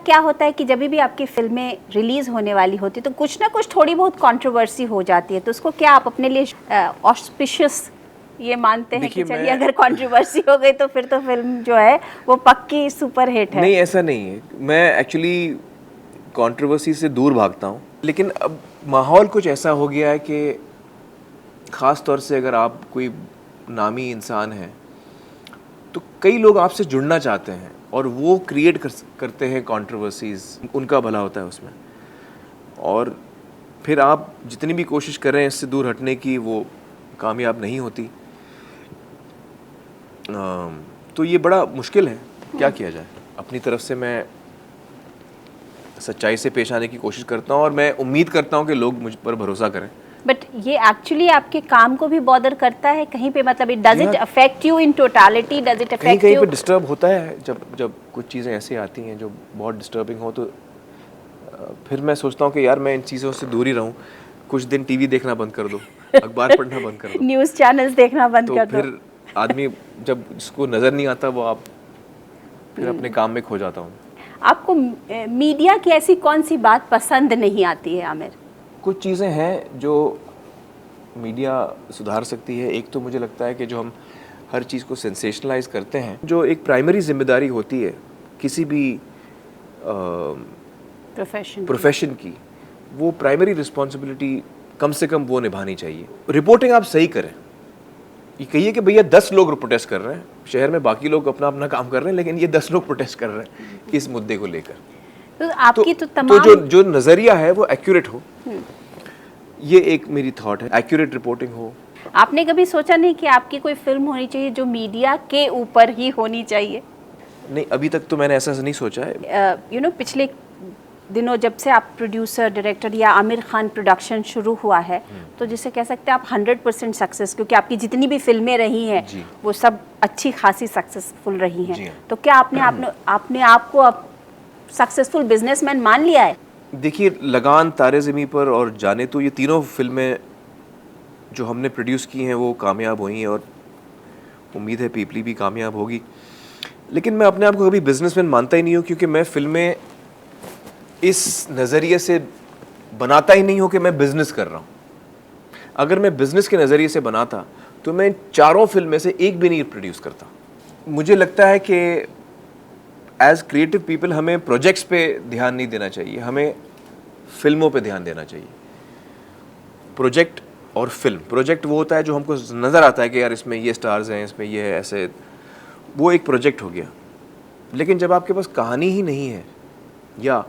क्या होता है कि जब भी आपकी फिल्में रिलीज होने वाली होती है तो कुछ ना कुछ थोड़ी बहुत कंट्रोवर्सी हो जाती है, तो उसको क्या आप अपने लिए ऑस्पिशियस ये मानते हैं कि चलिए अगर कंट्रोवर्सी हो गई तो फिर तो फिल्म जो है वो पक्की सुपर हिट है? नहीं, ऐसा नहीं है। मैं एक्चुअली कंट्रोवर्सी से दूर भागता हूँ, लेकिन अब माहौल कुछ ऐसा हो गया है कि ख़ास तौर से अगर आप कोई नामी इंसान हैं तो कई लोग आपसे जुड़ना चाहते हैं और वो क्रिएट करते हैं कंट्रोवर्सीज़, उनका भला होता है उसमें। और फिर आप जितनी भी कोशिश कर रहे हैं इससे दूर हटने की, वो कामयाब नहीं होती। तो ये बड़ा मुश्किल है, क्या किया जाए। अपनी तरफ से मैं सच्चाई से पेश आने की कोशिश करता हूँ और मैं उम्मीद करता हूँ कि लोग मुझ पर भरोसा करें। बट ये एक्चुअली आपके काम को भी बॉदर करता है कहीं पे, मतलब it does it affect you in totality, does it affect कहीं यू? पे डिस्टर्ब होता है जब कुछ चीज़ें ऐसी आती हैं जो बहुत डिस्टर्बिंग हो, तो फिर मैं सोचता हूँ कि यार मैं इन चीज़ों से दूर ही रहूँ। कुछ दिन टीवी देखना बंद कर दो, अखबार पढ़ना बंद कर दो, न्यूज़ चैनल्स देखना बंद तो कर दो। फिर आदमी जब इसको नज़र नहीं आता वो आप फिर अपने काम में खो जाता हूँ। आपको मीडिया की ऐसी कौन सी बात पसंद नहीं आती है आमिर? कुछ चीज़ें हैं जो मीडिया सुधार सकती है। एक तो मुझे लगता है कि जो हम हर चीज़ को सेंसेशनलाइज करते हैं, जो एक प्राइमरी जिम्मेदारी होती है किसी भी प्रोफेशन की, वो प्राइमरी रिस्पॉन्सिबिलिटी कम से कम वो निभानी चाहिए। रिपोर्टिंग आप सही करें, ये कहिए कि भैया 10 लोग प्रोटेस्ट कर रहे हैं शहर में, बाकी लोग अपना अपना काम कर रहे हैं, लेकिन ये 10 लोग प्रोटेस्ट कर रहे हैं इस मुद्दे को लेकर। तो आपकी तो तमाम जो नज़रिया है वो एक्यूरेट हो, ये एक मेरी थॉट है, एक्यूरेट रिपोर्टिंग हो। आपने कभी सोचा नहीं कि आपकी कोई फिल्म होनी चाहिए जो मीडिया के ऊपर ही होनी चाहिए? नहीं, अभी तक तो मैंने ऐसा नहीं सोचा है। पिछले दिनों जब से आप प्रोड्यूसर डायरेक्टर या आमिर खान प्रोडक्शन शुरू हुआ है, तो जिसे कह सकते हैं आप 100% सक्सेस, क्योंकि आपकी जितनी भी फिल्में रही हैं वो सब अच्छी खासी सक्सेसफुल रही हैं, तो क्या आपने आपको अब सक्सेसफुल बिजनेसमैन मान लिया है? देखिए, लगान, तारे ज़मीं पर और जाने तो, ये तीनों फिल्में जो हमने प्रोड्यूस की हैं वो कामयाब हुई हैं और उम्मीद है पीपली भी कामयाब होगी। लेकिन मैं अपने आप को कभी बिजनेसमैन मानता ही नहीं हूँ, क्योंकि मैं फिल्में इस नज़रिए से बनाता ही नहीं हूँ कि मैं बिज़नेस कर रहा हूँ। अगर मैं बिज़नेस के नज़रिए से बनाता तो मैं चारों फिल्म में से एक भी नहीं प्रोड्यूस करता। मुझे लगता है कि एज क्रिएटिव पीपल हमें प्रोजेक्ट्स पे ध्यान नहीं देना चाहिए, हमें फिल्मों पे ध्यान देना चाहिए। प्रोजेक्ट और फिल्म, प्रोजेक्ट वो होता है जो हमको नज़र आता है कि यार इसमें ये स्टार्स हैं, इसमें ये है, ऐसे, वो एक प्रोजेक्ट हो गया। लेकिन जब आपके पास कहानी ही नहीं है या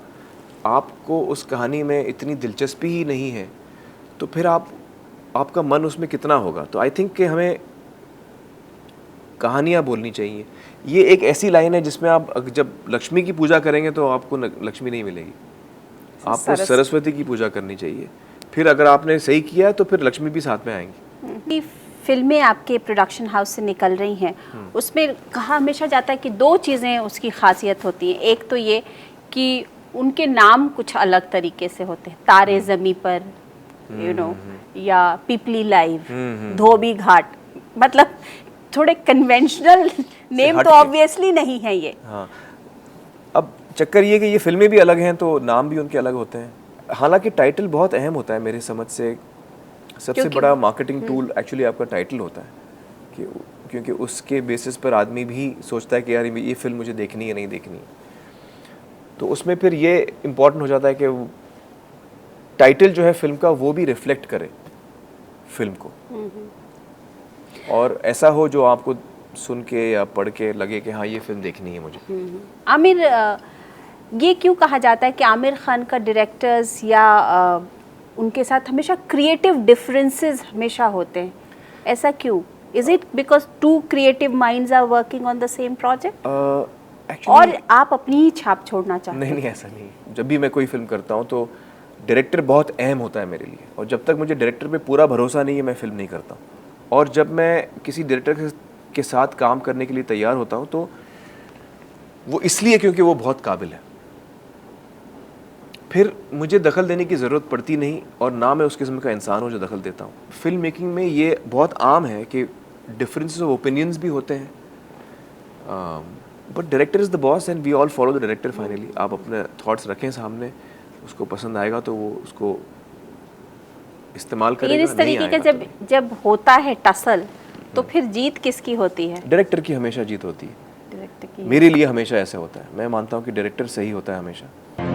आपको उस कहानी में इतनी दिलचस्पी ही नहीं है, तो फिर आपका मन उसमें कितना होगा। तो आई थिंक कि हमें कहानियाँ बोलनी चाहिए। ये एक ऐसी लाइन है जिसमें आप जब लक्ष्मी की पूजा करेंगे तो आपको लक्ष्मी नहीं मिलेगी, आपको सरस्वती की पूजा करनी चाहिए। फिर अगर आपने सही किया तो फिर लक्ष्मी भी साथ में आएंगी। फिल्में आपके प्रोडक्शन हाउस से निकल रही हैं, उसमें कहा हमेशा जाता है कि दो चीज़ें उसकी खासियत होती हैं। एक तो ये कि उनके नाम कुछ अलग तरीके से होते हैं, तारे ज़मीं पर, या पीपली लाइव, धोबी घाट, मतलब थोड़े कन्वेंशनल नेम तो ऑब्वियसली नहीं है ये। हाँ, अब चक्कर ये कि ये फिल्में भी अलग हैं तो नाम भी उनके अलग होते हैं। हालांकि टाइटल बहुत अहम होता है मेरी समझ से। सबसे बड़ा मार्केटिंग टूल एक्चुअली आपका टाइटल होता है, क्योंकि उसके बेसिस पर आदमी भी सोचता है कि यार ये फिल्म मुझे देखनी है, नहीं देखनी है। तो उसमें फिर ये इम्पोर्टेंट हो जाता है कि टाइटल जो है फिल्म का वो भी रिफ्लेक्ट करे फिल्म को, और ऐसा हो जो आपको सुन के या पढ़ के लगे कि हाँ ये फिल्म देखनी है मुझे। आमिर, ये क्यों कहा जाता है कि आमिर खान का डायरेक्टर्स या उनके साथ हमेशा क्रिएटिव डिफरेंसेस हमेशा होते हैं, ऐसा क्यों? Is it because two creative minds are working on the same project, और आप अपनी ही छाप छोड़ना चाहते हैं? नहीं, ऐसा नहीं। जब भी मैं कोई फिल्म करता हूँ तो डायरेक्टर बहुत अहम होता है मेरे लिए, और जब तक मुझे डायरेक्टर पे पूरा भरोसा नहीं है मैं फिल्म नहीं करता। और जब मैं किसी डायरेक्टर के साथ काम करने के लिए तैयार होता हूँ तो वो इसलिए क्योंकि वो बहुत काबिल है, फिर मुझे दखल देने की ज़रूरत पड़ती नहीं, और ना मैं उस किस्म का इंसान हूँ जो दखल देता हूँ। फिल्म मेकिंग में ये बहुत आम है कि डिफरेंसेस ऑफ ओपिनियंस भी होते हैं, but director is the boss and we all follow the director finally. आप अपने थॉट्स रखें सामने, उसको पसंद आएगा तो वो उसको इस्तेमाल लेकिन करेगा, इस तरीके का जब होता है टसल, तो फिर जीत किसकी होती है? डायरेक्टर की हमेशा जीत होती है। डायरेक्टर की। मेरे लिए हमेशा ऐसा होता है, मैं मानता हूँ कि डायरेक्टर सही होता है हमेशा।